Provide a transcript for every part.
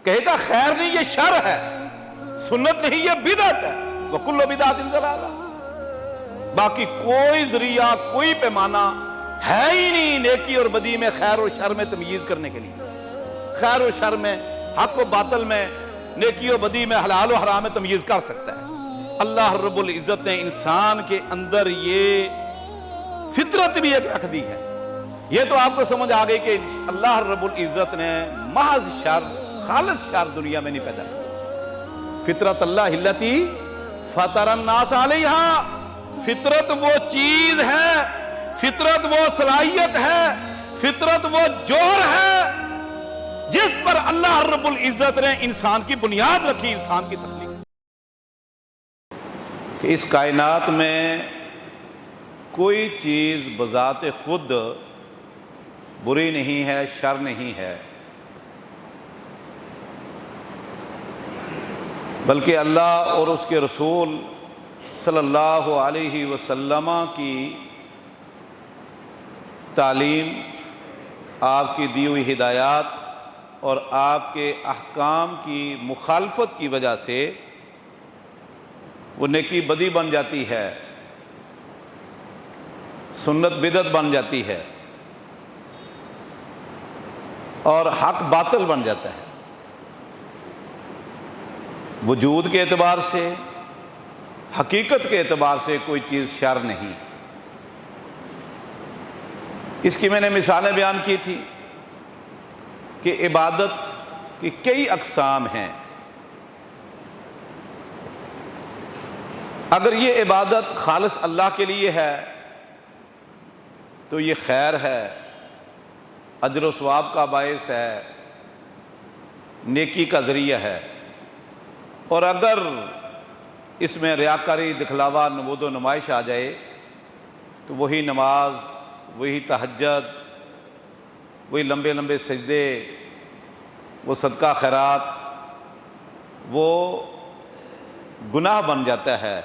کہے گا خیر نہیں یہ شر ہے، سنت نہیں یہ بدعت ہے، وَكُلُّ بِدْعَةٍ ضَلَالَةٍ۔ باقی کوئی ذریعہ، کوئی پیمانہ ہے ہی نہیں نیکی اور بدی میں، خیر و شر میں تمییز کرنے کے لیے، خیر و شر میں، حق و باطل میں، نیکی و بدی میں، حلال و حرام میں تمییز کر سکتا ہے۔ اللہ رب العزت نے انسان کے اندر یہ فطرت بھی ایک رکھ دی ہے۔ یہ تو آپ کو سمجھ آ گئی کہ اللہ رب العزت نے محض شر، خالص شر دنیا میں نہیں پیدا کیا۔ فطرت اللہ التی فطر الناس علیہا، فطرت وہ چیز ہے، فطرت وہ صلاحیت ہے، فطرت وہ جوہر ہے جس پر اللہ رب العزت نے انسان کی بنیاد رکھی، انسان کی تخلیق، کہ اس کائنات میں کوئی چیز بذات خود بری نہیں ہے، شر نہیں ہے، بلکہ اللہ اور اس کے رسول صلی اللہ علیہ وسلم کی تعلیم، آپ کی دی ہوئی ہدایات اور آپ کے احکام کی مخالفت کی وجہ سے وہ نیکی بدی بن جاتی ہے، سنت بدعت بن جاتی ہے، اور حق باطل بن جاتا ہے۔ وجود کے اعتبار سے، حقیقت کے اعتبار سے کوئی چیز شر نہیں۔ اس کی میں نے مثالیں بیان کی تھی کہ عبادت کی کئی اقسام ہیں۔ اگر یہ عبادت خالص اللہ کے لیے ہے تو یہ خیر ہے، اجر و ثواب کا باعث ہے، نیکی کا ذریعہ ہے۔ اور اگر اس میں ریاکاری، دکھلاوا، نمود و نمائش آ جائے تو وہی نماز، وہی تہجد، وہی لمبے لمبے سجدے، وہ صدقہ خیرات، وہ گناہ بن جاتا ہے،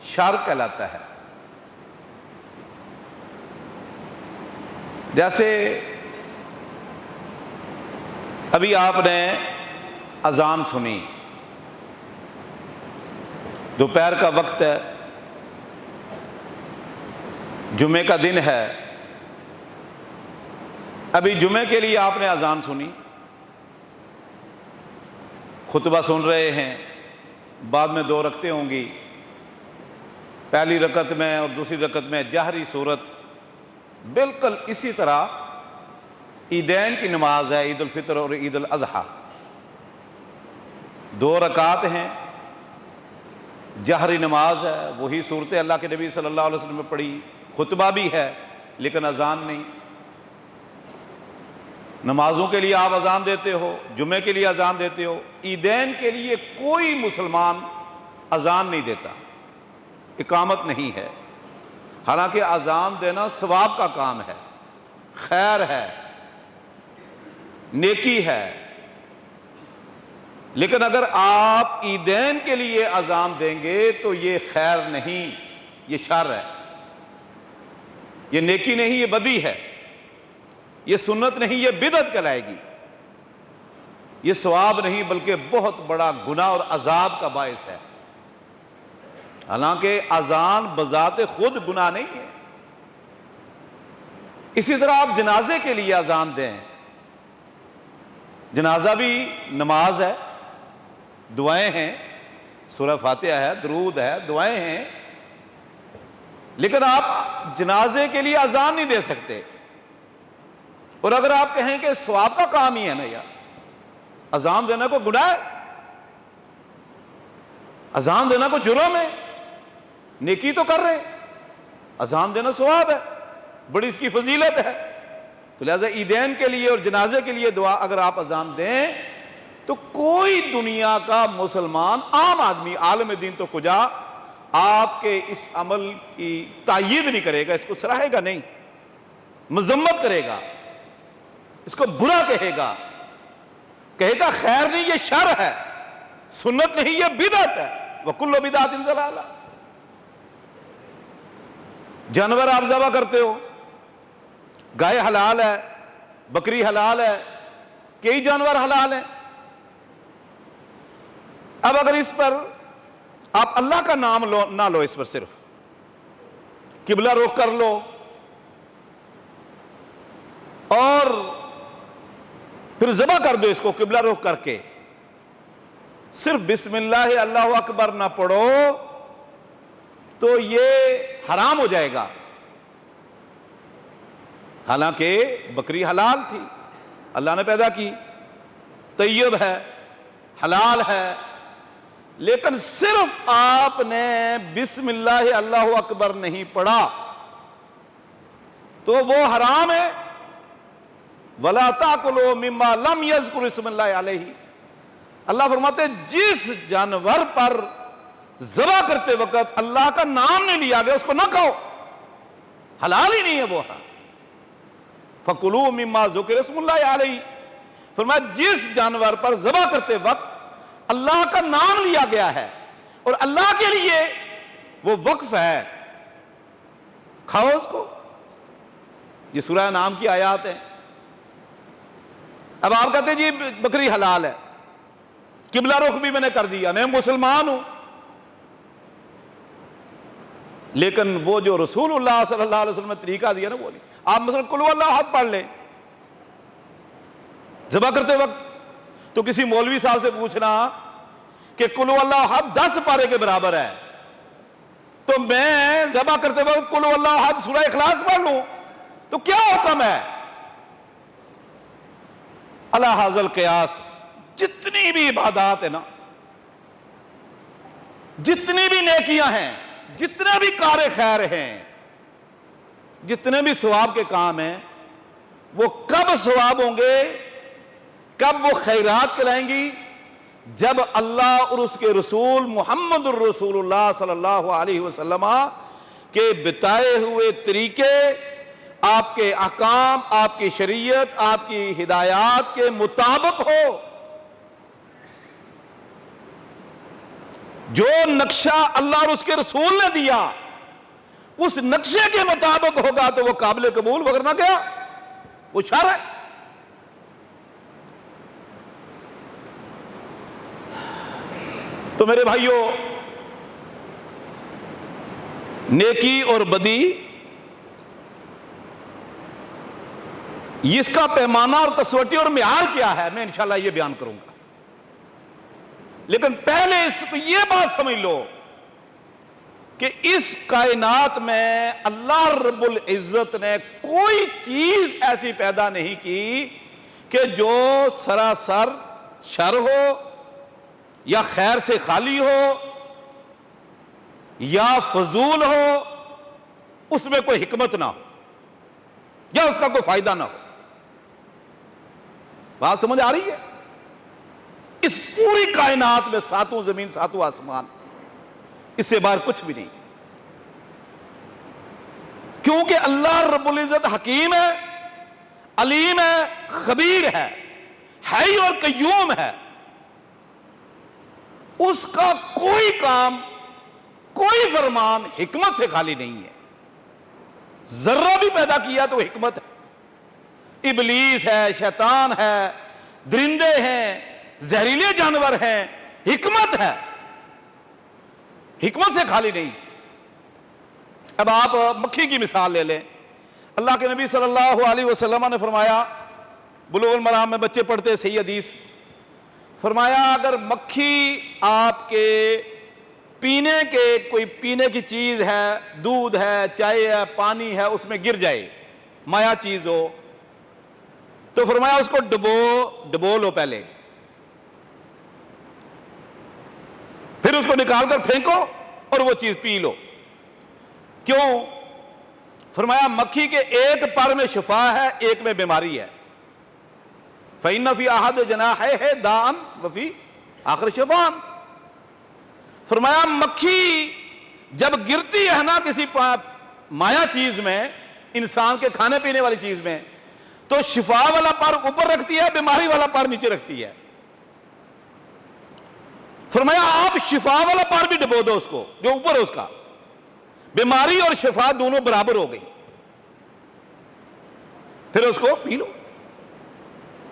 شر کہلاتا ہے۔ جیسے ابھی آپ نے اذان سنی، دوپہر کا وقت ہے، جمعے کا دن ہے، ابھی جمعے کے لیے آپ نے اذان سنی، خطبہ سن رہے ہیں، بعد میں 2 رکعتیں ہوں گی، پہلی رکعت میں اور دوسری رکعت میں جہری صورت، بالکل اسی طرح عیدین کی نماز ہے، عید الفطر اور عید الاضحیٰ، 2 رکعات ہیں، جہری نماز ہے، وہی صورتیں اللہ کے نبی صلی اللہ علیہ وسلم نے پڑھی، خطبہ بھی ہے لیکن اذان نہیں۔ نمازوں کے لیے آپ اذان دیتے ہو، جمعے کے لیے اذان دیتے ہو، عیدین کے لیے کوئی مسلمان اذان نہیں دیتا، اقامت نہیں ہے، حالانکہ اذان دینا ثواب کا کام ہے، خیر ہے، نیکی ہے۔ لیکن اگر آپ عیدین کے لیے اذان دیں گے تو یہ خیر نہیں، یہ شر ہے، یہ نیکی نہیں، یہ بدی ہے، یہ سنت نہیں، یہ بدعت کہلائے گی، یہ ثواب نہیں بلکہ بہت بڑا گناہ اور عذاب کا باعث ہے۔ حالانکہ اذان بذات خود گناہ نہیں ہے۔ اسی طرح آپ جنازے کے لیے اذان دیں، جنازہ بھی نماز ہے، دعائیں ہیں، سورہ فاتحہ ہے، درود ہے، دعائیں ہیں، لیکن آپ جنازے کے لیے اذان نہیں دے سکتے۔ اور اگر آپ کہیں کہ ثواب کا کام ہی ہے نا یار، اذان دینا کو گناہ ہے، اذان دینا کو جرم ہے، نیکی تو کر رہے، اذان دینا ثواب ہے، بڑی اس کی فضیلت ہے، تو لہذا عیدین کے لیے اور جنازے کے لیے دعا اگر آپ اذان دیں تو کوئی دنیا کا مسلمان، عام آدمی، عالم دین تو کجا، آپ کے اس عمل کی تائید نہیں کرے گا، اس کو سراہے گا نہیں، مذمت کرے گا، اس کو برا کہے گا خیر نہیں یہ شر ہے، سنت نہیں یہ بدعت ہے، وَكُلُّ بِدْعَةٍ ضَلَالَةٍ۔ جانور آپ ذبح کرتے ہو، گائے حلال ہے، بکری حلال ہے، کئی جانور حلال ہیں، اب اگر اس پر آپ اللہ کا نام نہ لو، اس پر صرف قبلہ رخ کر لو اور پھر ذبح کر دو اس کو قبلہ رخ کر کے، صرف بسم اللہ اللہ اکبر نہ پڑھو تو یہ حرام ہو جائے گا۔ حالانکہ بکری حلال تھی، اللہ نے پیدا کی، طیب ہے، حلال ہے، لیکن صرف آپ نے بسم اللہ اللہ اکبر نہیں پڑھا تو وہ حرام ہے۔ وَلَا تَأْكُلُوا مِمَّا لَمْ يَذْكُرِ اسْمُ اللَّهِ عَلَيْهِ، اللہ فرماتے جس جانور پر ذبح کرتے وقت اللہ کا نام نہیں لیا گیا اس کو نہ کھاؤ، حلال ہی نہیں ہے وہ۔ فَكُلُوا مِمَّا ذُكِرَ اسْمُ اللَّهِ عَلَيْهِ، فرمایا جس جانور پر ذبح کرتے وقت اللہ کا نام لیا گیا ہے اور اللہ کے لیے وہ وقف ہے، کھاؤ اس کو۔ یہ سورہ نام کی آیات ہیں۔ اب آپ کہتے ہیں جی بکری حلال ہے، قبلہ رخ بھی میں نے کر دیا، میں مسلمان ہوں، لیکن وہ جو رسول اللہ صلی اللہ علیہ وسلم نے طریقہ دیا نا وہ نہیں۔ آپ مثلا قل هو اللہ احد پڑھ لیں ذبح کرتے وقت، تو کسی مولوی صاحب سے پوچھنا کہ قل هو اللہ احد 10 پارے کے برابر ہے، تو میں ذبح کرتے وقت قل هو اللہ احد سورہ اخلاص پڑھ لوں تو کیا حکم ہے؟ علی ھذا القیاس جتنی بھی عبادات ہیں نا، جتنی بھی نیکیاں ہیں، جتنے بھی کار خیر ہیں، جتنے بھی ثواب کے کام ہیں، وہ کب ثواب ہوں گے، کب وہ خیرات کہلائیں گی؟ جب اللہ اور اس کے رسول محمد الرسول اللہ صلی اللہ علیہ وسلم کے بتائے ہوئے طریقے، آپ کے احکام، آپ کی شریعت، آپ کی ہدایات کے مطابق ہو۔ جو نقشہ اللہ اور اس کے رسول نے دیا اس نقشے کے مطابق ہوگا تو وہ قابل قبول، وگرنہ کیا وہ شر ہے۔ تو میرے بھائیوں، نیکی اور بدی اس کا پیمانہ اور کسوٹی اور معیار کیا ہے، میں انشاءاللہ یہ بیان کروں گا، لیکن پہلے اس کو یہ بات سمجھ لو کہ اس کائنات میں اللہ رب العزت نے کوئی چیز ایسی پیدا نہیں کی کہ جو سراسر شر ہو یا خیر سے خالی ہو یا فضول ہو، اس میں کوئی حکمت نہ ہو یا اس کا کوئی فائدہ نہ ہو۔ بات سمجھ آ رہی ہے؟ اس پوری کائنات میں 7 زمین 7 آسمان، اس سے باہر کچھ بھی نہیں، کیونکہ اللہ رب العزت حکیم ہے، علیم ہے، خبیر ہے، حی اور قیوم ہے۔ اس کا کوئی کام، کوئی فرمان حکمت سے خالی نہیں ہے۔ ذرہ بھی پیدا کیا تو حکمت ہے۔ ابلیس ہے، شیطان ہے، درندے ہیں، زہریلے جانور ہیں، حکمت ہے، حکمت سے خالی نہیں۔ اب آپ مکھی کی مثال لے لیں۔ اللہ کے نبی صلی اللہ علیہ وسلم نے فرمایا، بلوغ المرام میں بچے پڑھتے صحیح حدیث، فرمایا اگر مکھی آپ کے کوئی پینے کی چیز ہے، دودھ ہے، چائے ہے، پانی ہے، اس میں گر جائے، مایا چیز ہو، تو فرمایا اس کو ڈبو لو پہلے، پھر اس کو نکال کر پھینکو اور وہ چیز پی لو۔ کیوں؟ فرمایا مکھی کے ایک پر میں شفا ہے، ایک میں بیماری ہے۔ فَإِنَّ فِي أَحَدِ جَنَاحَيْهِ دَاءً وَفِي آخر شفاءً۔ فرمایا مکھی جب گرتی ہے نا کسی مایا چیز میں، انسان کے کھانے پینے والی چیز میں، تو شفا والا پر اوپر رکھتی ہے، بیماری والا پر نیچے رکھتی ہے۔ فرمایا آپ شفا والا پر بھی ڈبو دو اس کو، جو اوپر ہے اس کا، بیماری اور شفا دونوں برابر ہو گئی، پھر اس کو پی لو۔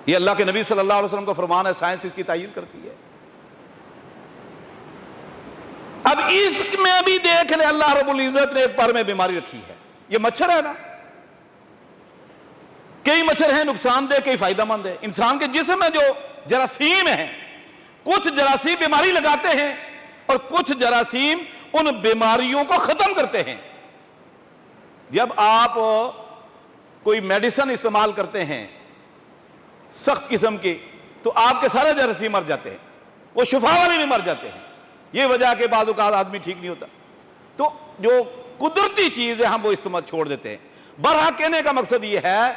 یہ اللہ کے نبی صلی اللہ علیہ وسلم کا فرمان ہے، سائنس اس کی تائید کرتی ہے۔ اب اس میں بھی دیکھ لے اللہ رب العزت نے ایک پر میں بیماری رکھی ہے. یہ مچھر ہے نا, کئی مچھر ہیں نقصان دہ, کئی فائدہ مند ہے. انسان کے جسم میں جو جراثیم ہیں, کچھ جراثیم بیماری لگاتے ہیں اور کچھ جراثیم ان بیماریوں کو ختم کرتے ہیں. جب آپ کوئی میڈیسن استعمال کرتے ہیں سخت قسم کی, تو آپ کے سارے جراثیم مر جاتے ہیں, وہ شفا والے بھی مر جاتے ہیں. یہ وجہ کے بعد اوقات آدمی ٹھیک نہیں ہوتا. تو جو قدرتی چیز ہے ہم وہ استعمال چھوڑ دیتے ہیں. برحق کہنے کا مقصد یہ ہے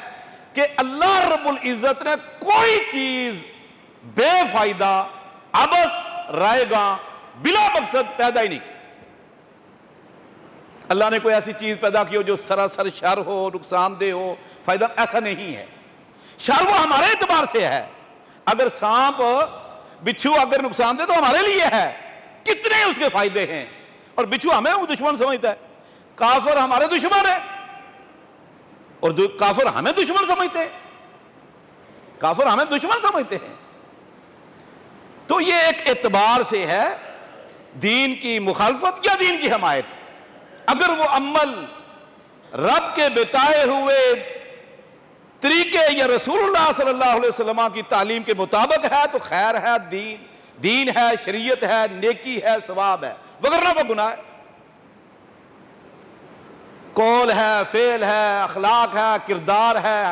کہ اللہ رب العزت نے کوئی چیز بے فائدہ, عبث, رائے گاں, بلا مقصد پیدا ہی نہیں کی. اللہ نے کوئی ایسی چیز پیدا کی ہو جو سراسر شر ہو, نقصان دہ ہو, فائدہ, ایسا نہیں ہے. شر وہ ہمارے اعتبار سے ہے. اگر سانپ بچھو اگر نقصان دے تو ہمارے لیے ہے, کتنے اس کے فائدے ہیں, اور بچھو ہمیں وہ دشمن سمجھتا ہے. کافر ہمارے دشمن ہے اور کافر ہمیں دشمن سمجھتے ہیں, کافر ہمیں دشمن سمجھتے ہیں. تو یہ ایک اعتبار سے ہے دین کی مخالفت یا دین کی حمایت. اگر وہ عمل رب کے بتائے ہوئے طریقے یا رسول اللہ صلی اللہ علیہ وسلم کی تعلیم کے مطابق ہے تو خیر ہے, دین ہے, شریعت ہے, نیکی ہے, ثواب ہے, وگرنہ وہ گناہ ہے. قول ہے, فعل ہے, اخلاق ہے, کردار ہے,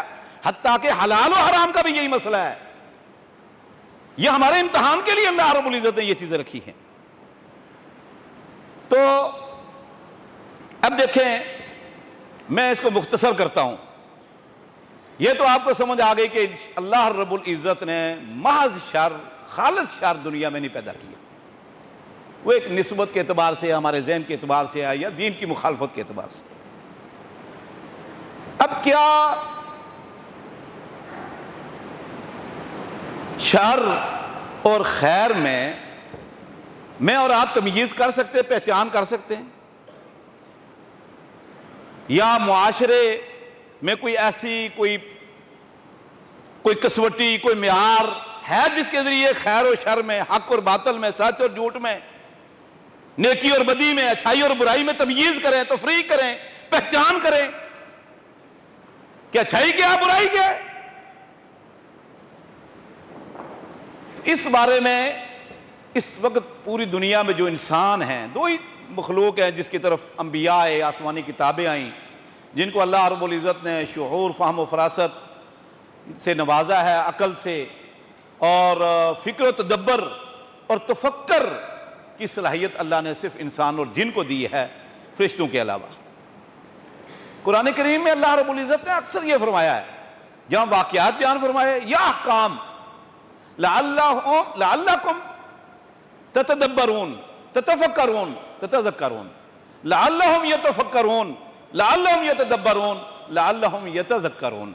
حتیٰ کہ حلال و حرام کا بھی یہی مسئلہ ہے. یہ ہمارے امتحان کے لیے اللہ رب العزت نے یہ چیزیں رکھی ہیں. تو اب دیکھیں, میں اس کو مختصر کرتا ہوں. یہ تو آپ کو سمجھ آ گئی کہ اللہ رب العزت نے محض شر, خالص شر دنیا میں نہیں پیدا کیا. وہ ایک نسبت کے اعتبار سے, ہمارے ذہن کے اعتبار سے ہے, یا دین کی مخالفت کے اعتبار سے. اب کیا شر اور خیر میں اور آپ تمیز کر سکتے, پہچان کر سکتے ہیں؟ یا معاشرے میں کوئی ایسی کوئی کسوٹی, کوئی معیار ہے جس کے ذریعے خیر و شر میں, حق اور باطل میں, سچ اور جھوٹ میں, نیکی اور بدی میں, اچھائی اور برائی میں تمیز کریں, تفریق کریں, پہچان کریں کہ اچھائی کیا ہے, برائی کیا ہے؟ اس بارے میں اس وقت پوری دنیا میں جو انسان ہیں, دو ہی مخلوق ہیں جس کی طرف انبیاء آسمانی کتابیں آئیں, جن کو اللہ رب العزت نے شعور, فہم و فراست سے نوازا ہے, عقل سے, اور فکر و تدبر اور تفکر کی صلاحیت اللہ نے صرف انسان اور جن کو دی ہے, فرشتوں کے علاوہ. قرآن کریم میں اللہ رب العزت نے اکثر یہ فرمایا ہے, جہاں واقعات بیان فرمائے, یا احکام لعلکم تتدبرون تتفکرون تتذکرون, لعلہم یتفکرون, لعلہم یتدبرون, لعلہم یتذکرون.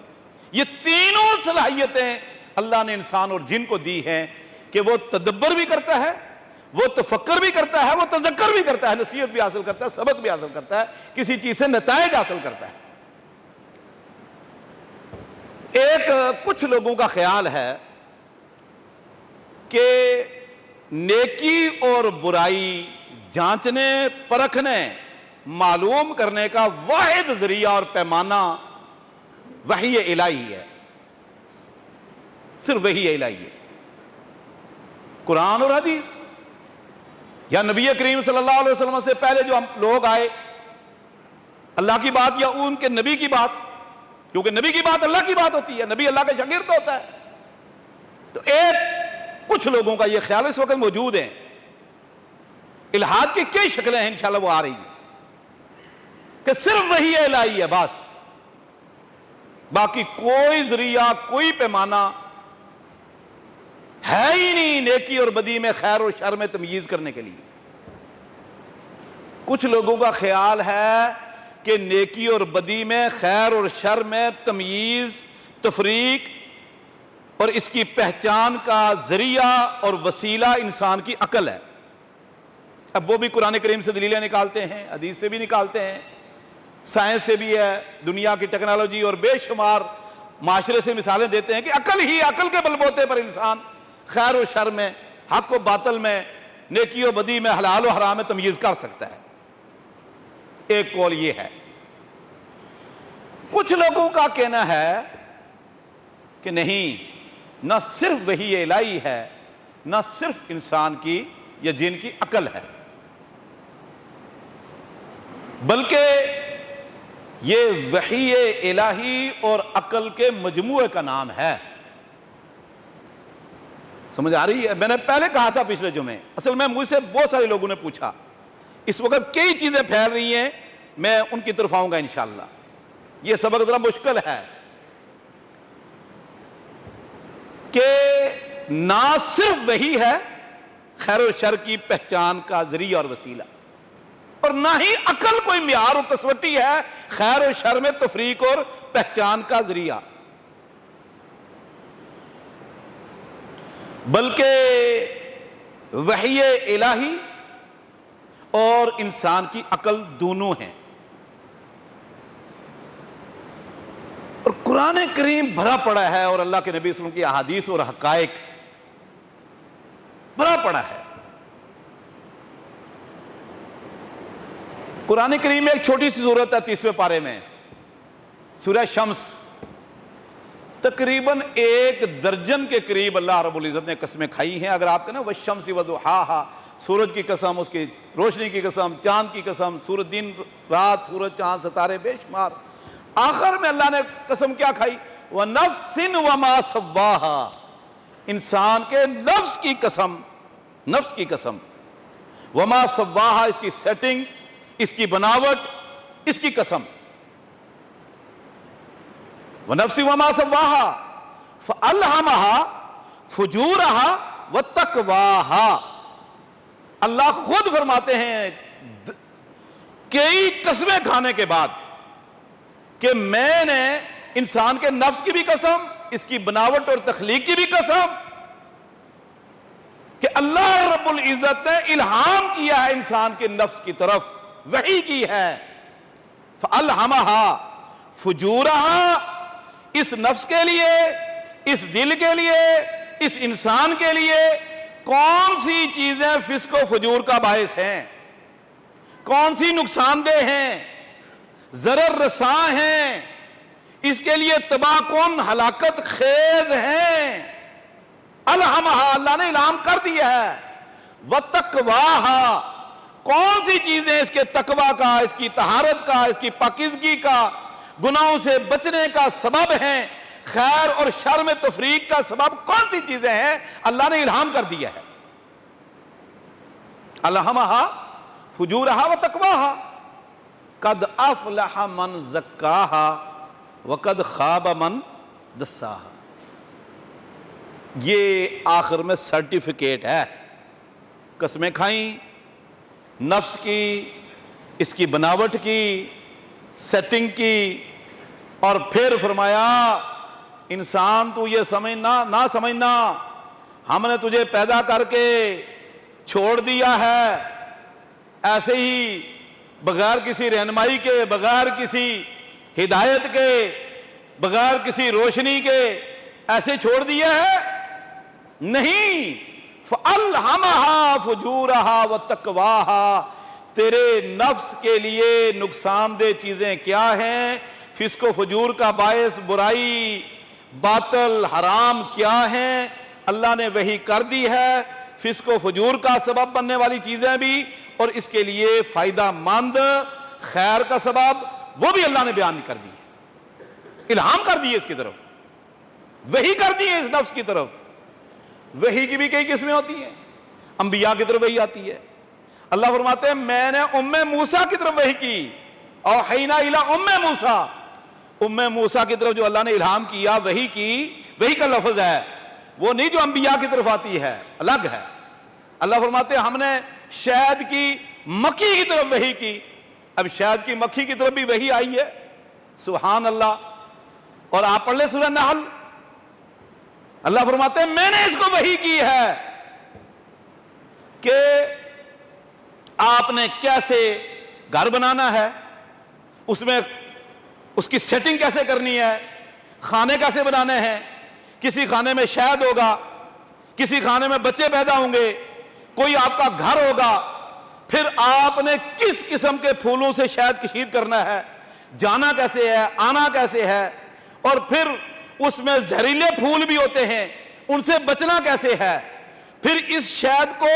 یہ تینوں صلاحیتیں اللہ نے انسان اور جن کو دی ہیں کہ وہ تدبر بھی کرتا ہے, وہ تفکر بھی کرتا ہے, وہ تذکر بھی کرتا ہے, نصیحت بھی حاصل کرتا ہے, سبق بھی حاصل کرتا ہے, کسی چیز سے نتائج حاصل کرتا ہے. ایک کچھ لوگوں کا خیال ہے کہ نیکی اور برائی جانچنے, پرکھنے, معلوم کرنے کا واحد ذریعہ اور پیمانہ وحی الہی ہے, صرف وحی الہی ہے. قرآن اور حدیث, یا نبی کریم صلی اللہ علیہ وسلم سے پہلے جو لوگ آئے, اللہ کی بات یا ان کے نبی کی بات, کیونکہ نبی کی بات اللہ کی بات ہوتی ہے, نبی اللہ کا شاگرد ہوتا ہے. تو کچھ لوگوں کا یہ خیال اس وقت موجود ہے, الہاد کی کئی شکلیں ہیں, انشاءاللہ وہ آ رہی ہیں, کہ صرف وحی الہی ہے بس, باقی کوئی ذریعہ, کوئی پیمانہ ہے ہی نہیں نیکی اور بدی میں, خیر اور شر میں تمییز کرنے کے لیے. کچھ لوگوں کا خیال ہے کہ نیکی اور بدی میں, خیر اور شر میں تمییز, تفریق اور اس کی پہچان کا ذریعہ اور وسیلہ انسان کی عقل ہے. اب وہ بھی قرآن کریم سے دلیلیں نکالتے ہیں, حدیث سے بھی نکالتے ہیں, سائنس سے بھی ہے, دنیا کی ٹیکنالوجی اور بے شمار معاشرے سے مثالیں دیتے ہیں کہ عقل کے بل بوتے پر انسان خیر و شر میں, حق و باطل میں, نیکی و بدی میں، حلال و حرام میں تمیز کر سکتا ہے۔ ایک قول یہ ہے۔ کچھ لوگوں کا کہنا ہے کہ نہیں، نہ صرف وحی الہی ہے، نہ صرف انسان کی یا جن کی عقل ہے، بلکہ یہ وحی الہی اور عقل کے مجموعے کا نام ہے۔ سمجھ آ رہی ہے؟ میں نے پہلے کہا تھا پچھلے جمعے، اصل میں مجھ سے بہت سارے لوگوں نے پوچھا، اس وقت کئی چیزیں پھیل رہی ہیں، میں ان کی طرف آؤں گا انشاءاللہ۔ یہ سبق ذرا مشکل ہے کہ نہ صرف وحی ہے خیر و شر کی پہچان کا ذریعہ اور وسیلہ، اور نہ ہی عقل کوئی معیار و کسوٹی ہے خیر و شر میں تفریق اور پہچان کا ذریعہ، بلکہ وحی الہی اور انسان کی عقل دونوں ہیں۔ اور قرآن کریم بھرا پڑا ہے، اور اللہ کے نبی صلی اللہ علیہ وسلم کی احادیث اور حقائق بھرا پڑا ہے۔ قرآن کریم میں ایک چھوٹی سی سورت ہے 30ویں پارے میں، سورہ شمس، تقریباً 1 درجن کے قریب اللہ رب العزت نے قسمیں کھائی ہیں۔ اگر آپ کہنا والشمس وضحاہا، سورج کی قسم، اس کی روشنی کی قسم، چاند کی قسم، سورج دن رات، سورج چاند ستارے بے شمار، آخر میں اللہ نے قسم کیا کھائی؟ وَنَفْسٍ وَمَا سَوَّاهَا، انسان کے نفس کی قسم، نفس کی قسم، وَمَا سَوَّاهَا، اس کی سیٹنگ، اس کی بناوٹ، اس کی قسم، وَنَفْسٍ وَمَا سَوَّاهَا فَأَلْهَمَهَا فُجُورَهَا وَتَقْوَاهَا۔ اللہ خود فرماتے ہیں کئی قسمیں کھانے کے بعد کہ میں نے انسان کے نفس کی بھی قسم، اس کی بناوٹ اور تخلیق کی بھی قسم، کہ اللہ رب العزت نے الہام کیا ہے انسان کے نفس کی طرف، وحی کی ہے۔ فَأَلْهَمَهَا فُجُورَهَا، اس نفس کے لیے، اس دل کے لیے، اس انسان کے لیے کون سی چیزیں فسق و فجور کا باعث ہیں، کون سی نقصان دہ ہیں، ضرر رساں ہیں، اس کے لیے تباہ کن ہلاکت خیز ہیں، الہمہا، اللہ نے الہام کر دیا ہے۔ وتقواہا، کون سی چیزیں اس کے تقوی کا، اس کی طہارت کا، اس کی پاکیزگی کا، گناہوں سے بچنے کا سبب ہیں، خیر اور شر میں تفریق کا سبب کون سی چیزیں ہیں، اللہ نے الہام کر دیا ہے۔ الہمہا فجورہا وتقواہا، قد افلح من زکاہا وقد خاب من دساہا۔ یہ آخر میں سرٹیفکیٹ ہے، قسمیں کھائیں نفس کی، اس کی بناوٹ کی، سیٹنگ کی، اور پھر فرمایا انسان تو یہ سمجھنا نہ سمجھنا ہم نے تجھے پیدا کر کے چھوڑ دیا ہے ایسے ہی بغیر کسی رہنمائی کے، بغیر کسی ہدایت کے، بغیر کسی روشنی کے ایسے چھوڑ دیا ہے؟ نہیں، فَأَلْهَمَهَا فُجُورَهَا وَتَقْوَاهَا، تیرے نفس کے لیے نقصان دہ چیزیں کیا ہیں، فسق و فجور کا باعث برائی، باطل، حرام کیا ہیں، اللہ نے وحی کر دی ہے، فسق و فجور کا سبب بننے والی چیزیں بھی، اور اس کے لیے فائدہ مند خیر کا سبب وہ بھی اللہ نے بیان کر دی ہے، الہام کر دی ہے اس کی طرف، وحی کر دی ہے اس نفس کی طرف۔ وحی کی بھی کئی قسمیں ہوتی ہیں، انبیاء کی طرف وحی آتی ہے، اللہ فرماتے ہیں میں نے موسیٰ کی طرف وحی کی، اوحینا الی موسیٰ، موسیٰ کی طرف جو اللہ نے الہام کیا، وحی کی، وحی کا لفظ ہے، وہ نہیں جو انبیاء کی طرف آتی ہے، الگ ہے۔ اللہ فرماتے ہیں ہم نے شہد کی مکھی کی طرف وحی کی، اب شہد کی مکھی کی طرف بھی وحی آئی ہے، سبحان اللہ۔ اور آپ پڑھ لیں سورہ نحل، اللہ فرماتے ہیں میں نے اس کو وحی کی ہے کہ آپ نے کیسے گھر بنانا ہے، اس میں اس کی سیٹنگ کیسے کرنی ہے، کھانے کیسے بنانے ہیں، کسی کھانے میں شہد ہوگا، کسی کھانے میں بچے پیدا ہوں گے، کوئی آپ کا گھر ہوگا، پھر آپ نے کس قسم کے پھولوں سے شہد کشید کرنا ہے، جانا کیسے ہے، آنا کیسے ہے، اور پھر اس میں زہریلے پھول بھی ہوتے ہیں، ان سے بچنا کیسے ہے، پھر اس شہد کو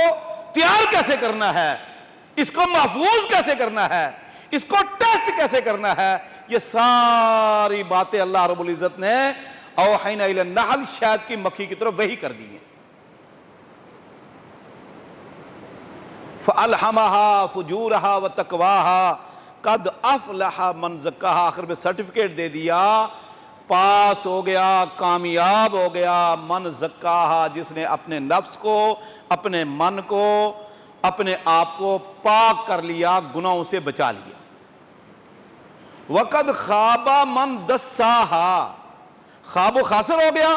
تیار کیسے کرنا ہے، اس کو محفوظ کیسے کرنا ہے، اس کو ٹیسٹ کیسے کرنا ہے، یہ ساری باتیں اللہ رب العزت نے اوحینا الی النحل شہد کی مکھی کی طرف وحی کر دی ہیں۔ فَأَلْحَمَهَا فُجُورَهَا وَتَقْوَاهَا قَدْ أَفْلَحَ مَنْ زَكَّاهَا، آخر میں سرٹیفکیٹ دے دیا، پاس ہو گیا، کامیاب ہو گیا، من زکاہا، جس نے اپنے نفس کو، اپنے من کو، اپنے آپ کو پاک کر لیا، گناہوں سے بچا لیا۔ وَقَدْ خَابَ مَنْ دَسَّاهَا، خواب و خاسر ہو گیا،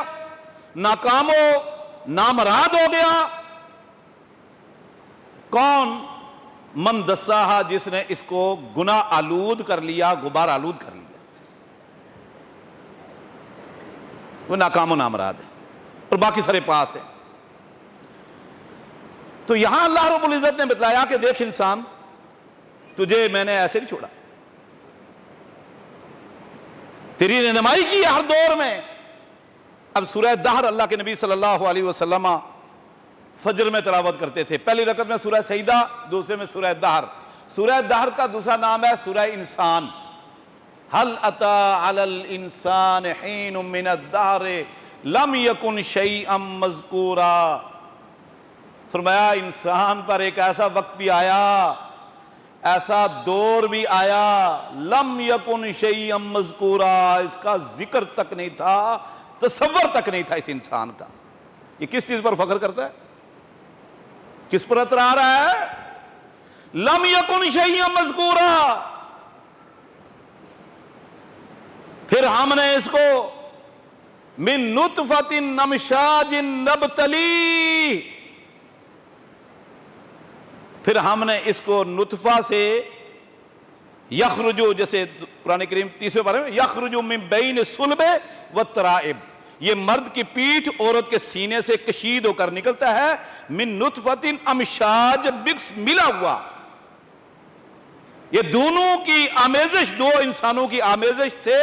ناکام و نامراد ہو گیا۔ کون؟ من دساہا، جس نے اس کو گناہ آلود کر لیا، غبار آلود کر لیا، وہ ناکام و نامراد ہے، اور باقی سارے پاس ہے۔ تو یہاں اللہ رب العزت نے بتلایا کہ دیکھ انسان، تجھے میں نے ایسے نہیں چھوڑا، تیری رہنمائی کی ہر دور میں۔ اب سورہ دہر اللہ کے نبی صلی اللہ علیہ وسلم فجر میں تلاوت کرتے تھے، پہلی رکعت میں سورہ سجدہ، دوسرے میں سورہ دہر۔ سورہ دہر کا دوسرا نام ہے سورہ انسان۔ هل اتى على الانسان حين من الدهر لم يكن شيئا مذکورا، فرمایا انسان پر ایک ایسا وقت بھی آیا، ایسا دور بھی آیا، لم یکن شیئا مذکورا، اس کا ذکر تک نہیں تھا، تصور تک نہیں تھا اس انسان کا۔ یہ کس چیز پر فخر کرتا ہے، کس پر اترا رہا ہے؟ لم یکن شیئا مذکورا۔ پھر ہم نے اس کو من نطفۃ نمشاج نبتلی، پھر ہم نے اس کو نطفہ سے یخرجو، جیسے قرآن کریم تیسرے بارے میں، یخرجو من بین صلب والترائب، یہ مرد کی پیٹھ عورت کے سینے سے کشید ہو کر نکلتا ہے، من نطفۃ امشاج، مکس ملا ہوا۔ یہ دونوں کی آمیزش، دو انسانوں کی آمیزش سے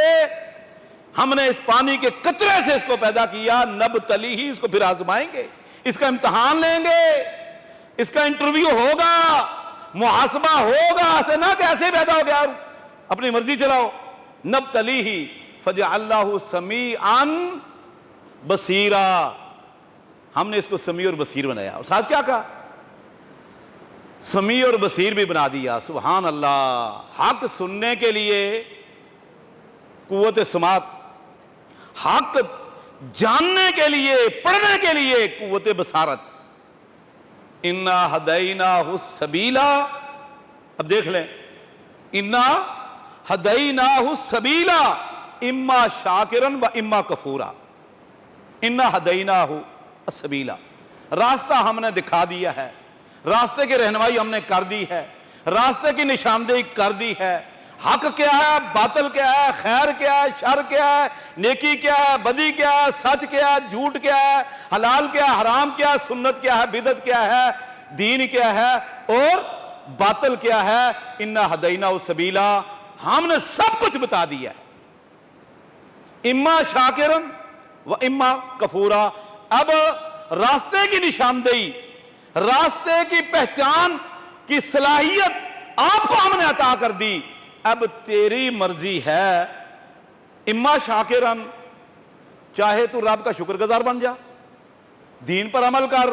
ہم نے اس پانی کے قطرے سے اس کو پیدا کیا، نبتلی ہی، اس کو پھر آزمائیں گے، اس کا امتحان لیں گے، اس کا انٹرویو ہوگا، محاسبہ ہوگا، ایسے نہ کہ ایسے پیدا ہو گیا اپنی مرضی چلاؤ۔ نبتلی ہی فجعلناہ سمیعا بصیرا، ہم نے اس کو سمیع اور بصیر بنایا، اور ساتھ کیا کہا؟ سمیع اور بصیر بھی بنا دیا۔ سبحان اللہ، حق سننے کے لیے قوت سماعت، حق جاننے کے لیے، پڑھنے کے لیے قوت بصارت۔ انا ہدیناہ السبیلا، اب دیکھ لیں، انا ہدیناہ السبیلا اما شاکرا و اما کفورا۔ انا ہدیناہ السبیلا، راستہ ہم نے دکھا دیا ہے، راستے کی رہنمائی ہم نے کر دی ہے، راستے کی نشاندہی کر دی ہے۔ حق کیا ہے، باطل کیا ہے، خیر کیا ہے، شر کیا ہے، نیکی کیا ہے، بدی کیا ہے، سچ کیا ہے، جھوٹ کیا ہے، حلال کیا ہے، حرام کیا ہے، سنت کیا ہے، بدعت کیا ہے، دین کیا ہے، اور باطل کیا ہے۔ انا ہدیناہ السبیلا، ہم نے سب کچھ بتا دیا ہے، اما شاکرا و اما کفورا۔ اب راستے کی نشاندہی، راستے کی پہچان کی صلاحیت آپ کو ہم نے عطا کر دی، اب تیری مرضی ہے، اما شاکرن، چاہے تو رب کا شکر گزار بن جا، دین پر عمل کر،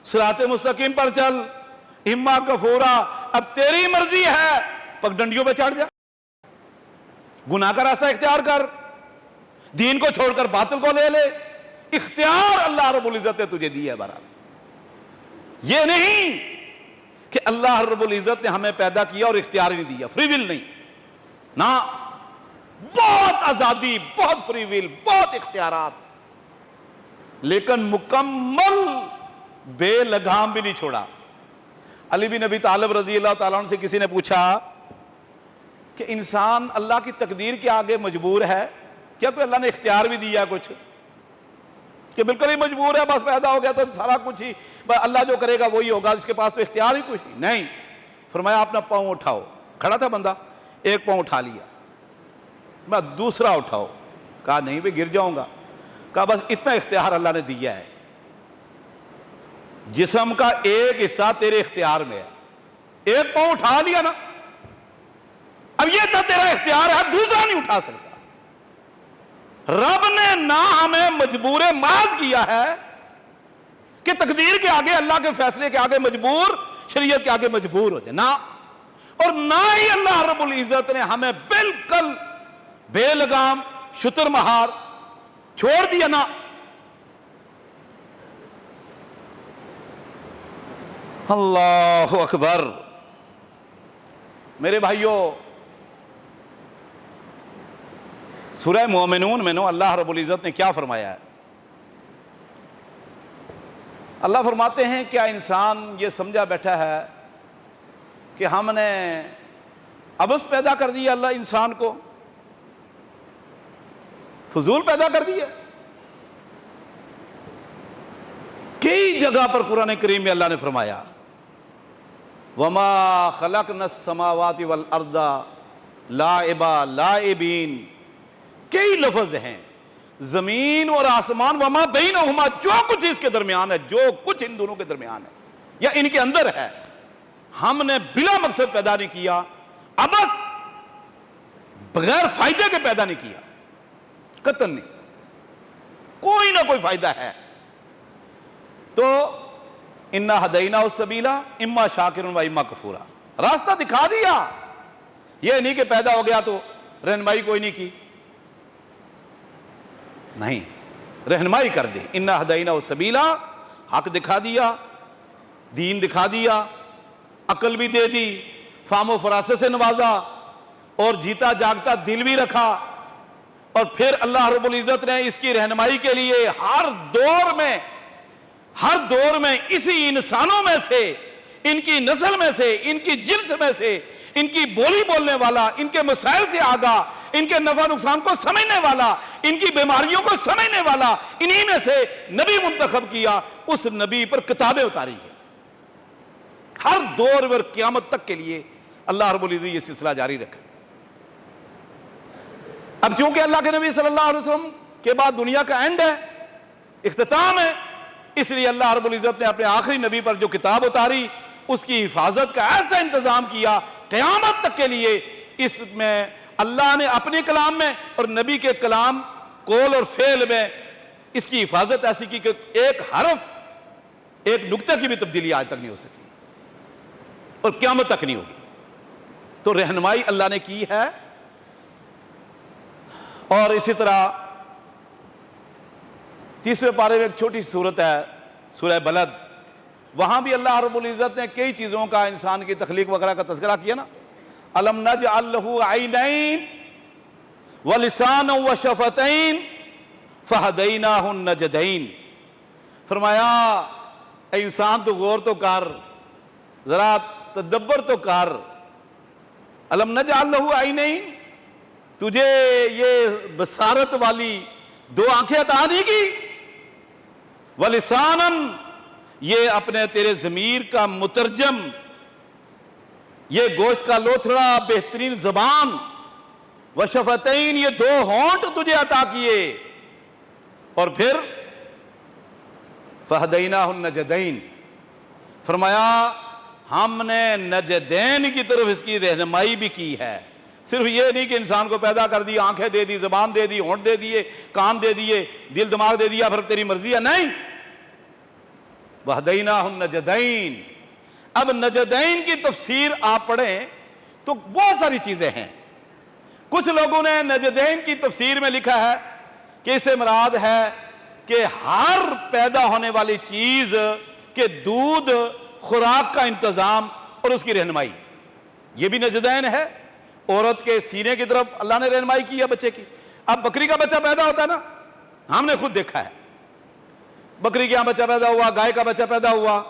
صراط مستقیم پر چل، اما کفورا، اب تیری مرضی ہے، پگڈنڈیوں پہ چڑھ جا، گناہ کا راستہ اختیار کر، دین کو چھوڑ کر باطل کو لے لے، اختیار اللہ رب العزت نے تجھے دیا ہے۔ بہرحال یہ نہیں کہ اللہ رب العزت نے ہمیں پیدا کیا اور اختیار نہیں دیا، فری ول نہیں، نہ، بہت آزادی، بہت فری ول، بہت اختیارات، لیکن مکمل بے لگام بھی نہیں چھوڑا۔ علی بن ابی طالب رضی اللہ تعالیٰ عنہ سے کسی نے پوچھا کہ انسان اللہ کی تقدیر کے آگے مجبور ہے کیا؟ کوئی اللہ نے اختیار بھی دیا کچھ؟ کہ بالکل ہی مجبور ہے، بس پیدا ہو گیا تو سارا کچھ ہی اللہ جو کرے گا وہی ہوگا، اس کے پاس تو اختیار ہی کچھ نہیں۔ فرمایا اپنا پاؤں اٹھاؤ، کھڑا تھا بندہ، ایک پاؤں اٹھا لیا، میں دوسرا اٹھاؤ، کہا نہیں بھی گر جاؤں گا، کہا بس اتنا اختیار اللہ نے دیا ہے، جسم کا ایک حصہ تیرے اختیار میں ہے، ایک پاؤں اٹھا لیا نا، اب یہ تھا تیرا اختیار ہے، دوسرا نہیں اٹھا سکتا۔ رب نے نہ ہمیں مجبور محض کیا ہے کہ تقدیر کے آگے، اللہ کے فیصلے کے آگے مجبور، شریعت کے آگے مجبور ہو جائے، نہ، اور نہ ہی اللہ رب العزت نے ہمیں بالکل بے لگام شتر مہار چھوڑ دیا، نہ۔ اللہ اکبر۔ میرے بھائیوں، سورہ مومنون میں اللہ رب العزت نے کیا فرمایا ہے؟ اللہ فرماتے ہیں کیا انسان یہ سمجھا بیٹھا ہے کہ ہم نے عبث پیدا کر دیا اللہ انسان کو، فضول پیدا کر دیا؟ کئی جگہ پر قرآن کریم میں اللہ نے فرمایا وَمَا خَلَقْنَا السَّمَاوَاتِ وَالْأَرْضَ لَاعِبًا لَاعِبِينَ، کئی لفظ ہیں، زمین اور آسمان، وما بینہما، جو کچھ اس کے درمیان ہے، جو کچھ ان دونوں کے درمیان ہے یا ان کے اندر ہے، ہم نے بلا مقصد پیدا نہیں کیا، عبث بغیر فائدے کے پیدا نہیں کیا، قطعاً نہیں، کوئی نہ کوئی فائدہ ہے۔ تو اِنَّا هَدَيْنَاهُ السَّبِيلَ اِمَّا شَاكِرٌ وَإِمَّا كَفُورًا، راستہ دکھا دیا، یہ نہیں کہ پیدا ہو گیا تو رہنمائی کوئی نہیں کی، نہیں، رہنمائی کر دی، اِنَّا هَدَيْنَاهُ السَّبِيلَ، حق دکھا دیا، دین دکھا دیا، عقل بھی دے دی، فہم و فراست سے نوازا، اور جیتا جاگتا دل بھی رکھا، اور پھر اللہ رب العزت نے اس کی رہنمائی کے لیے ہر دور میں اسی انسانوں میں سے، ان کی نسل میں سے، ان کی جنس میں سے، ان کی بولی بولنے والا، ان کے مسائل سے آگاہ، ان کے نفع نقصان کو سمجھنے والا، ان کی بیماریوں کو سمجھنے والا، انہی میں سے نبی منتخب کیا، اس نبی پر کتابیں اتاری ہیں، ہر دور اور قیامت تک کے لیے اللہ رب العزت یہ سلسلہ جاری رکھا۔ اب چونکہ اللہ کے نبی صلی اللہ علیہ وسلم کے بعد دنیا کا اینڈ ہے، اختتام ہے، اس لیے اللہ رب العزت نے اپنے آخری نبی پر جو کتاب اتاری، اس کی حفاظت کا ایسا انتظام کیا قیامت تک کے لیے۔ اس میں اللہ نے اپنے کلام میں اور نبی کے کلام، قول اور فعل میں اس کی حفاظت ایسی کی کہ ایک حرف، ایک نقطہ کی بھی تبدیلی آج تک نہیں ہو سکی اور قیامت تک نہیں ہوگی۔ تو رہنمائی اللہ نے کی ہے۔ اور اسی طرح 30ویں پارے میں ایک چھوٹی سورت ہے سورہ بلد، وہاں بھی اللہ رب العزت نے کئی چیزوں کا، انسان کی تخلیق وغیرہ کا تذکرہ کیا نا، أَلَمْ نَجْعَلْ لَهُ عَيْنَيْنِ وَلِسَانًا وَشَفَتَيْنِ فَهَدَيْنَاهُ النَّجْدَيْنِ، فرمایا اے انسان تو غور تو کر، ذرا تدبر تو کر، أَلَمْ نَجْعَلْ لَهُ عَيْنَيْنِ، تجھے یہ بصارت والی دو آنکھیں عطا نہیں کی، وَلِسَانًا، یہ اپنے تیرے ضمیر کا مترجم، یہ گوشت کا لوتھڑا بہترین زبان، وشفتین، یہ دو ہونٹ تجھے عطا کیے، اور پھر فہدیناہ النجدین، فرمایا ہم نے نجدین کی طرف اس کی رہنمائی بھی کی ہے۔ صرف یہ نہیں کہ انسان کو پیدا کر دیا، آنکھیں دے دی، زبان دے دی، ہونٹ دے دیے، کان دے دیے، دل دماغ دے دیا، پھر تیری مرضی ہے، نہیں، وَهَدَيْنَاهُ النَّجْدَيْنِ۔ اب نجدین کی تفسیر آپ پڑھیں تو بہت ساری چیزیں ہیں۔ کچھ لوگوں نے نجدین کی تفسیر میں لکھا ہے کہ اسے مراد ہے کہ ہر پیدا ہونے والی چیز کے دودھ، خوراک کا انتظام اور اس کی رہنمائی، یہ بھی نجدین ہے۔ عورت کے سینے کی طرف اللہ نے رہنمائی کی ہے بچے کی۔ اب بکری کا بچہ پیدا ہوتا ہے نا، ہم نے خود دیکھا ہے، بکری کے یہاں بچہ پیدا ہوا، گائے کا بچہ پیدا ہوا،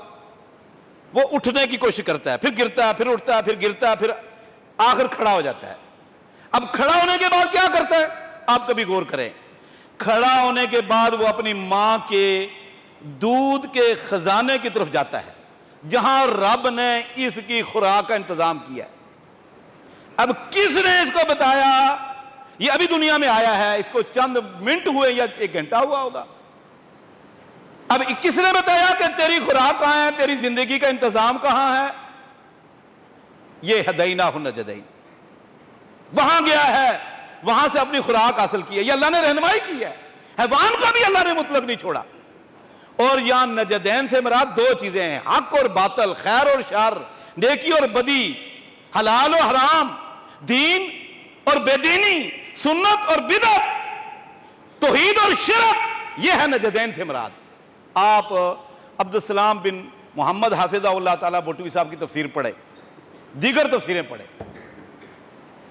وہ اٹھنے کی کوشش کرتا ہے، پھر گرتا ہے، پھر اٹھتا ہے، پھر گرتا ہے، پھر آخر کھڑا ہو جاتا ہے۔ اب کھڑا ہونے کے بعد کیا کرتا ہے؟ آپ کبھی غور کریں، کھڑا ہونے کے بعد وہ اپنی ماں کے دودھ کے خزانے کی طرف جاتا ہے جہاں رب نے اس کی خوراک کا انتظام کیا ہے۔ اب کس نے اس کو بتایا؟ یہ ابھی دنیا میں آیا ہے، اس کو چند منٹ ہوئے یا 1 گھنٹہ ہوا ہوگا۔ اب کس نے بتایا کہ تیری خوراک کہاں ہے، تیری زندگی کا انتظام کہاں ہے؟ یہ ہدیناہ النجدین، وہاں گیا ہے، وہاں سے اپنی خوراک حاصل کی ہے۔ یہ اللہ نے رہنمائی کی ہے، حیوان کو بھی اللہ نے مطلق نہیں چھوڑا۔ اور یہاں نجدین سے مراد 2 چیزیں ہیں، حق اور باطل، خیر اور شر، نیکی اور بدی، حلال و حرام، دین اور بے دینی، سنت اور بدعت، توحید اور شرک، یہ ہے نجدین سے مراد۔ آپ عبدالسلام بن محمد حافظہ اللہ تعالیٰ بوٹوی صاحب کی تفسیر پڑھے، دیگر تفسیریں پڑھے،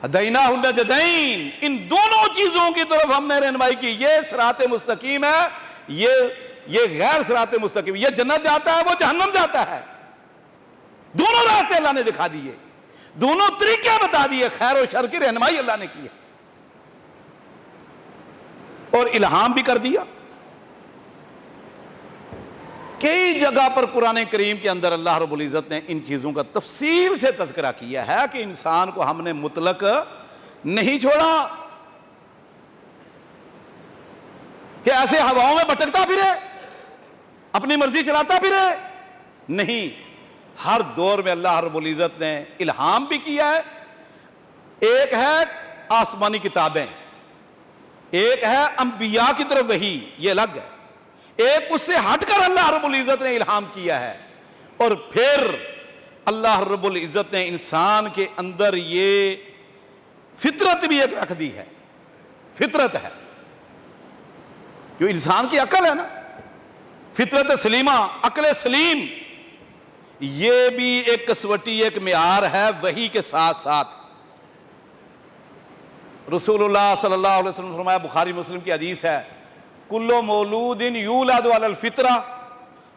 ہدیناہ النجدین، ان دونوں چیزوں کی طرف ہم نے رہنمائی کی۔ یہ صراط مستقیم ہے، یہ غیر صراط مستقیم، یہ جنت جاتا ہے، وہ جہنم جاتا ہے۔ دونوں راستے اللہ نے دکھا دیے، دونوں طریقے بتا دیے، خیر و شر کی رہنمائی اللہ نے کی ہے اور الہام بھی کر دیا۔ کئی جگہ پر قرآن کریم کے اندر اللہ رب العزت نے ان چیزوں کا تفصیل سے تذکرہ کیا ہے کہ انسان کو ہم نے مطلق نہیں چھوڑا کہ ایسے ہواؤں میں بھٹکتا پھرے، اپنی مرضی چلاتا پھرے، نہیں، ہر دور میں اللہ رب العزت نے الہام بھی کیا ہے۔ ایک ہے آسمانی کتابیں، ایک ہے انبیاء کی طرف وحی، یہ الگ ہے، ایک اس سے ہٹ کر اللہ رب العزت نے الہام کیا ہے، اور پھر اللہ رب العزت نے انسان کے اندر یہ فطرت بھی ایک رکھ دی ہے، فطرت ہے جو انسان کی عقل ہے نا، فطرت سلیمہ، عقل سلیم، یہ بھی ایک کسوٹی، ایک معیار ہے وحی کے ساتھ ساتھ۔ رسول اللہ صلی اللہ علیہ وسلم نے فرمایا، بخاری مسلم کی حدیث ہے، کل مولود یولد علی الفطرہ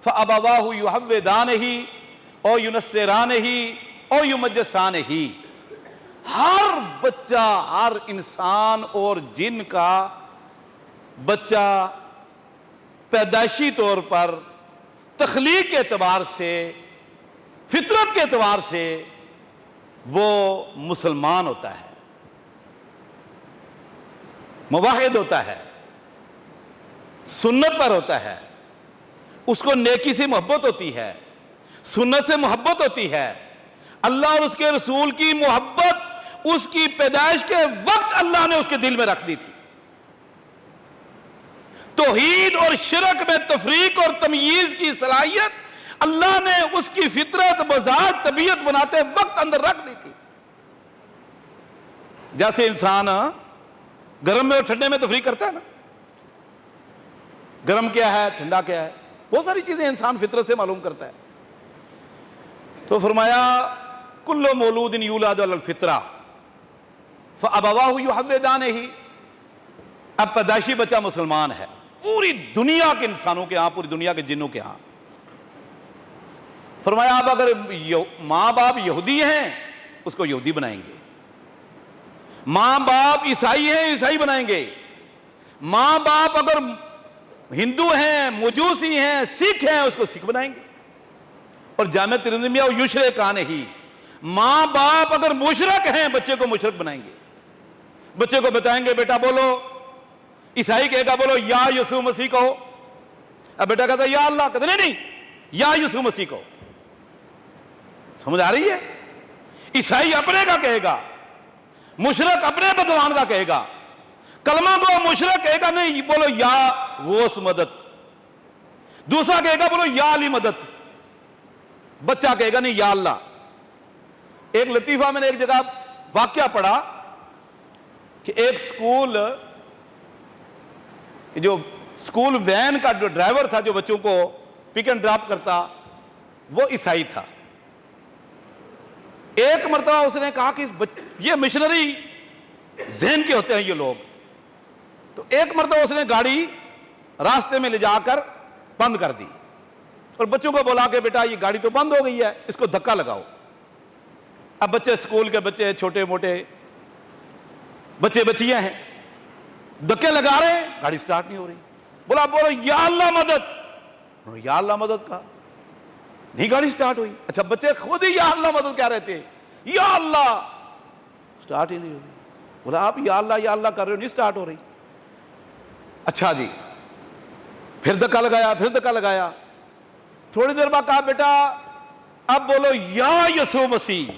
فابواہ یحودانہ او ینصرانہ او یمجسانہ، ہر بچہ، ہر انسان اور جن کا بچہ پیدائشی طور پر تخلیق کے اعتبار سے، فطرت کے اعتبار سے وہ مسلمان ہوتا ہے، موحد ہوتا ہے، سنت پر ہوتا ہے، اس کو نیکی سے محبت ہوتی ہے، سنت سے محبت ہوتی ہے، اللہ اور اس کے رسول کی محبت اس کی پیدائش کے وقت اللہ نے اس کے دل میں رکھ دی تھی۔ توحید اور شرک میں تفریق اور تمییز کی صلاحیت اللہ نے اس کی فطرت بذات طبیعت بناتے وقت اندر رکھ دی تھی۔ جیسے انسان گرم میں اور ٹھنڈے میں تفریق کرتا ہے نا، گرم کیا ہے، ٹھنڈا کیا ہے، بہت ساری چیزیں انسان فطرت سے معلوم کرتا ہے۔ تو فرمایا کل مولود یولد علی الفطرہ فابواہ یحودانہ، اب پیدائشی بچہ مسلمان ہے، پوری دنیا کے انسانوں کے ہاں، پوری دنیا کے جنوں کے ہاں۔ فرمایا اب اگر ماں باپ یہودی ہیں اس کو یہودی بنائیں گے، ماں باپ عیسائی ہیں عیسائی بنائیں گے، ماں باپ اگر ہندو ہیں، مجوسی ہیں، سکھ ہیں، اس کو سکھ بنائیں گے۔ اور جامع ترمذی میں یشرکانہ، ماں باپ اگر مشرک ہیں بچے کو مشرک بنائیں گے، بچے کو بتائیں گے بیٹا بولو، عیسائی کہے گا بولو یا یسوع مسیح کہو، اب بیٹا کہتا ہے یا اللہ، کہتے نہیں یا یسوع مسیح کہو۔ سمجھ آ رہی ہے؟ عیسائی اپنے کا کہے گا، مشرک اپنے بھگوان کا کہے گا، کلمہ کو مشرک کہے گا نہیں بولو یا غوث مدد، دوسرا کہے گا بولو یا علی مدد، بچہ کہے گا نہیں یا اللہ۔ ایک لطیفہ میں نے ایک جگہ واقعہ پڑھا کہ ایک جو سکول وین کا جو ڈرائیور تھا جو بچوں کو پک اینڈ ڈراپ کرتا، وہ عیسائی تھا۔ ایک مرتبہ اس نے کہا کہ یہ مشنری ذہن کے ہوتے ہیں یہ لوگ، تو ایک مرتبہ اس نے گاڑی راستے میں لے جا کر بند کر دی اور بچوں کو بولا کہ بیٹا یہ گاڑی تو بند ہو گئی ہے، اس کو دھکا لگاؤ۔ اب بچے، اسکول کے بچے، چھوٹے موٹے بچے بچیاں ہیں، دھکے لگا رہے ہیں، گاڑی سٹارٹ نہیں ہو رہی. بولا بولو یا اللہ مدد، یا اللہ مدد کہا، نہیں گاڑی سٹارٹ ہوئی. اچھا بچے خود ہی یا اللہ مدد کہہ رہے تھے، یا اللہ، سٹارٹ ہی نہیں ہو رہی. بولا آپ یا اللہ کر رہے ہو، نہیں سٹارٹ ہو رہی. اچھا جی، پھر دھکا لگایا. تھوڑی دیر بعد کہا بیٹا اب بولو یا یسوع مسیح.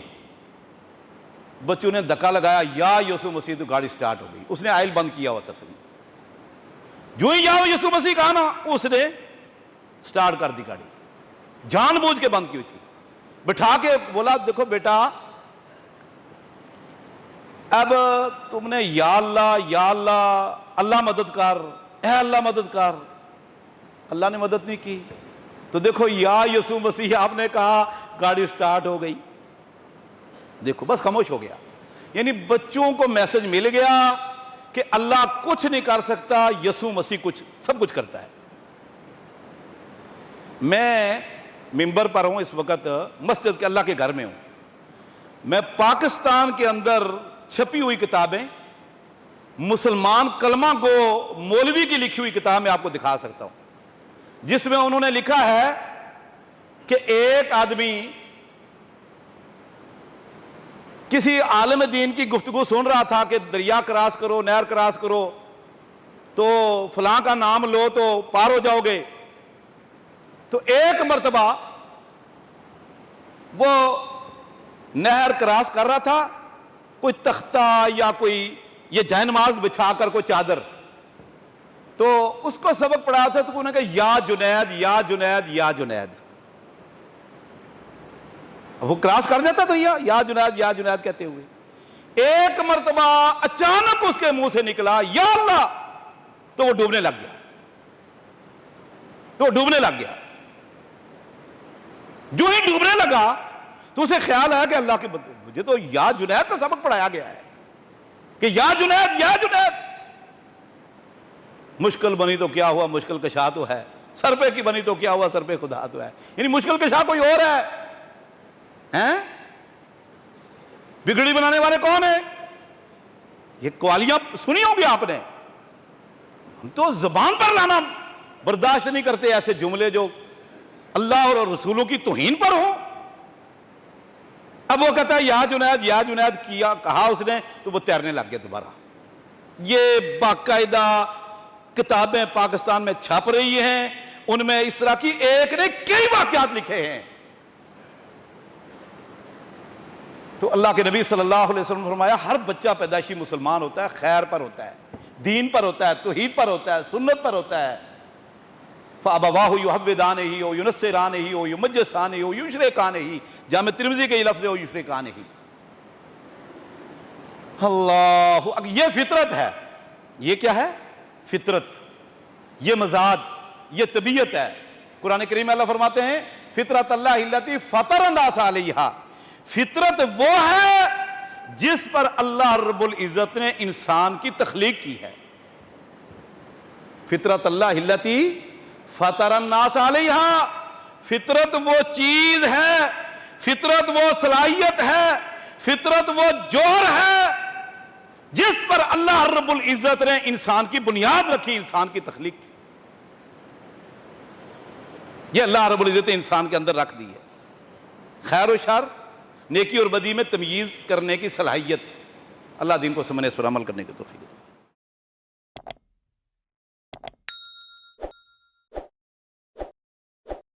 بچوں نے دھکا لگایا یا یسوع مسیح، تو گاڑی سٹارٹ ہو گئی. اس نے آئل بند کیا ہوا تھا سب. جو ہی یا یسوع مسیح کہا نا، اس نے سٹارٹ کر دی گاڑی، جان بوجھ کے بند کی ہوئی تھی. بٹھا کے بولا دیکھو بیٹا، اب تم نے یا اللہ اللہ مدد کر، اے اللہ مدد کر، اللہ نے مدد نہیں کی. تو دیکھو یا یسوع مسیح آپ نے کہا، گاڑی سٹارٹ ہو گئی. دیکھو بس خاموش ہو گیا. یعنی بچوں کو میسج مل گیا کہ اللہ کچھ نہیں کر سکتا، یسوع مسیح سب کچھ کرتا ہے. میں ممبر پر ہوں اس وقت، مسجد کے اللہ کے گھر میں ہوں. میں پاکستان کے اندر چھپی ہوئی کتابیں، مسلمان کلمہ گو مولوی کی لکھی ہوئی کتاب میں آپ کو دکھا سکتا ہوں، جس میں انہوں نے لکھا ہے کہ ایک آدمی کسی عالم دین کی گفتگو سن رہا تھا کہ دریا کراس کرو، نہر کراس کرو، تو فلاں کا نام لو تو پار ہو جاؤ گے. تو ایک مرتبہ وہ نہر کراس کر رہا تھا، کوئی تختہ یا کوئی یہ جائے نماز بچھا کر کوئی چادر، تو اس کو سبق پڑھا تھا. تو انہوں نے کہا یا جنید یا جنید یا جنید. وہ کراس کر جاتا تھا یا جنید کہتے ہوئے. ایک مرتبہ اچانک اس کے منہ سے نکلا یا اللہ، تو وہ ڈوبنے لگ گیا. جو ہی ڈوبنے لگا تو اسے خیال آیا کہ اللہ کے بندے، مجھے تو یا جنید کا سبق پڑھایا گیا ہے کہ یا جنید. مشکل بنی تو کیا ہوا، مشکل کشا تو ہے. سر پہ کی بنی تو کیا ہوا، سر پہ خدا تو ہے. یعنی مشکل کشا کوئی اور ہے. بگڑی بنانے والے کون ہیں؟ یہ قوالیاں سنی ہوگی آپ نے. ہم تو زبان پر لانا برداشت نہیں کرتے ایسے جملے جو اللہ اور رسولوں کی توہین پر ہوں. اب وہ کہتا ہے یا جنید کیا کہا اس نے، تو وہ تیرنے لگ گیا دوبارہ. یہ باقاعدہ کتابیں پاکستان میں چھپ رہی ہیں، ان میں اس طرح کی ایک نے کئی واقعات لکھے ہیں. تو اللہ کے نبی صلی اللہ علیہ وسلم نے فرمایا ہر بچہ پیدائشی مسلمان ہوتا ہے، خیر پر ہوتا ہے، دین پر ہوتا ہے، توحید پر ہوتا ہے، سنت پر ہوتا ہے. فَأَبَوَاهُ يُحَوِّدَانِهِ او يُنَصِّرَانِهِ او يُمَجِّسَانِهِ او يُشْرِكَانِهِ. جامع ترمذی کے یہ لفظ ہے او يُشْرِكَانِهِ. اللہ، یہ فطرت ہے. یہ کیا ہے؟ فطرت. یہ مزاج، یہ طبیعت ہے. قرآن کریم میں اللہ فرماتے ہیں فطرت اللہ التی فطر الناس علیہا. فطرت وہ ہے جس پر اللہ رب العزت نے انسان کی تخلیق کی ہے. فطرت اللہ التی فطر الناس علیہا. فطرت وہ چیز ہے، فطرت وہ صلاحیت ہے، فطرت وہ جوہر ہے جس پر اللہ رب العزت نے انسان کی بنیاد رکھی، انسان کی تخلیق کی. یہ اللہ رب العزت نے انسان کے اندر رکھ دی ہے. خیر و شر، نیکی اور بدی میں تمییز کرنے کی صلاحیت. اللہ دین کو سمجھنے، اس پر عمل کرنے کی توفیق دے.